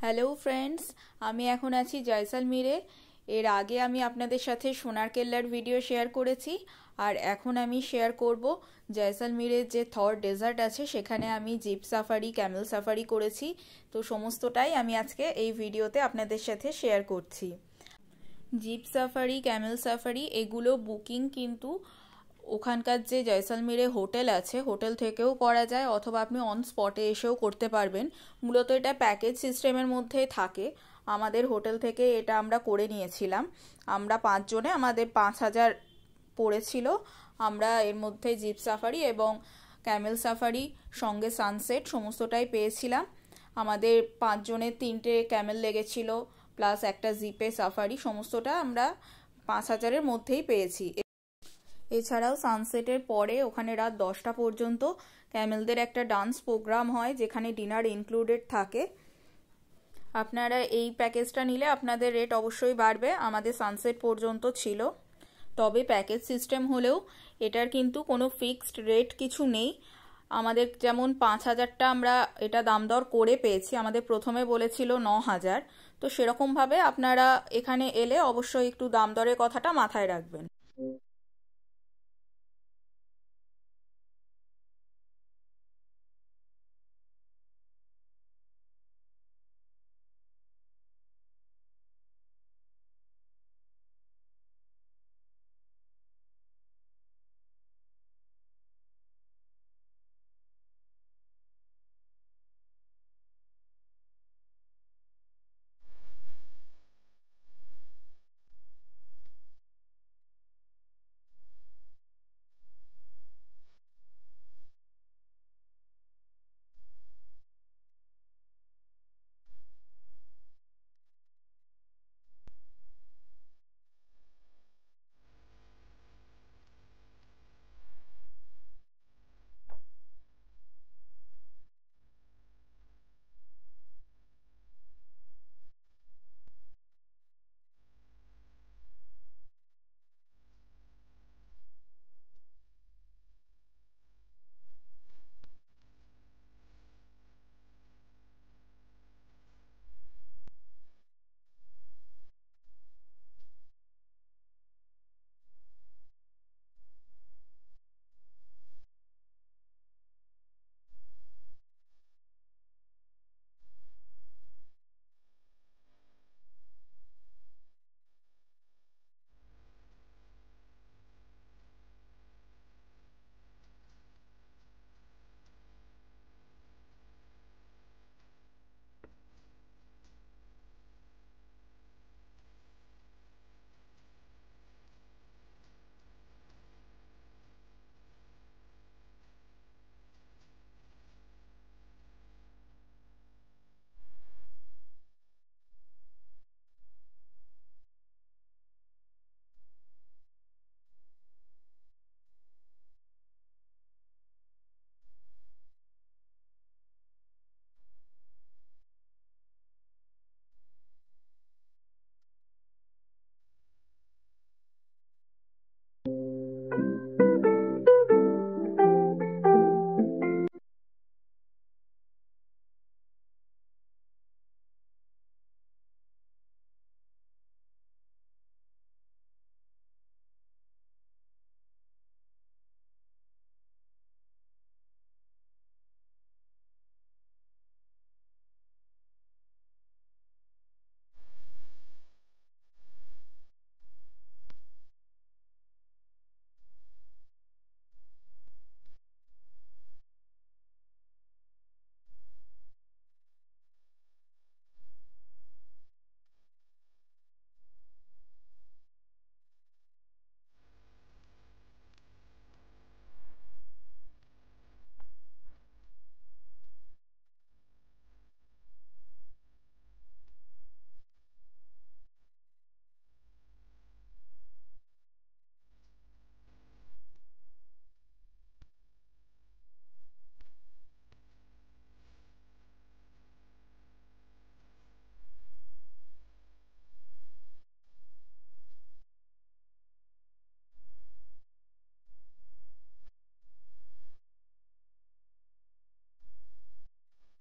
Hello friends, আমি এখন আছি জয়সলমীরে। এর আগে আমি আপনাদের সাথে সোনার কেল্লার ভিডিও শেয়ার করেছি, আর এখন আমি শেয়ার করব জয়সলমীরের যে থর ডেজার্ট আছে সেখানে আমি জিপ সাফারি, ক্যামেল সাফারি করেছি। তো সমস্তটাই আমি আজকে এই ভিডিওতে আপনাদের সাথে শেয়ার করছি। জিপ সাফারি, ক্যামেল সাফারি এগুলো বুকিং কিন্তু ওখানকার যে জয়সলমীরে হোটেল আছে হোটেল থেকেও করা যায়, অথবা আপনি অন স্পটে এসেও করতে পারবেন। মূলত এটা প্যাকেজ সিস্টেমের মধ্যে থাকে। আমাদের হোটেল থেকে এটা আমরা করে নিয়েছিলাম। আমরা 5 জনে, আমাদের 5,000 পড়েছিল। আমরা এর মধ্যে জিপ সাফারি এবং ক্যামেল সাফারি সঙ্গে সানসেট সমস্তটাই পেয়েছিলাম। আমাদের 5 জনের 3টে ক্যামেল লেগেছিল, প্লাস একটা জিপে সাফারি, সমস্তটা আমরা 5,000-এর মধ্যেই পেয়েছি। এছাড়াও সানসেটের পরে ওখানে রাত 10টা পর্যন্ত ক্যামেলদের একটা ডান্স প্রোগ্রাম হয়, যেখানে ডিনার ইনক্লুডেড থাকে। আপনারা এই প্যাকেজটা নিলে আপনাদের রেট অবশ্যই বাড়বে। আমাদের সানসেট পর্যন্ত ছিল। তবে প্যাকেজ সিস্টেম হলেও এটার কিন্তু কোনো ফিক্সড রেট কিছু নেই। আমাদের যেমন 5,000টা আমরা এটা দাম দর করে পেয়েছি, আমাদের প্রথমে বলেছিল 9,000। তো সেরকমভাবে আপনারা এখানে এলে অবশ্যই একটু দাম দরের কথাটা মাথায় রাখবেন।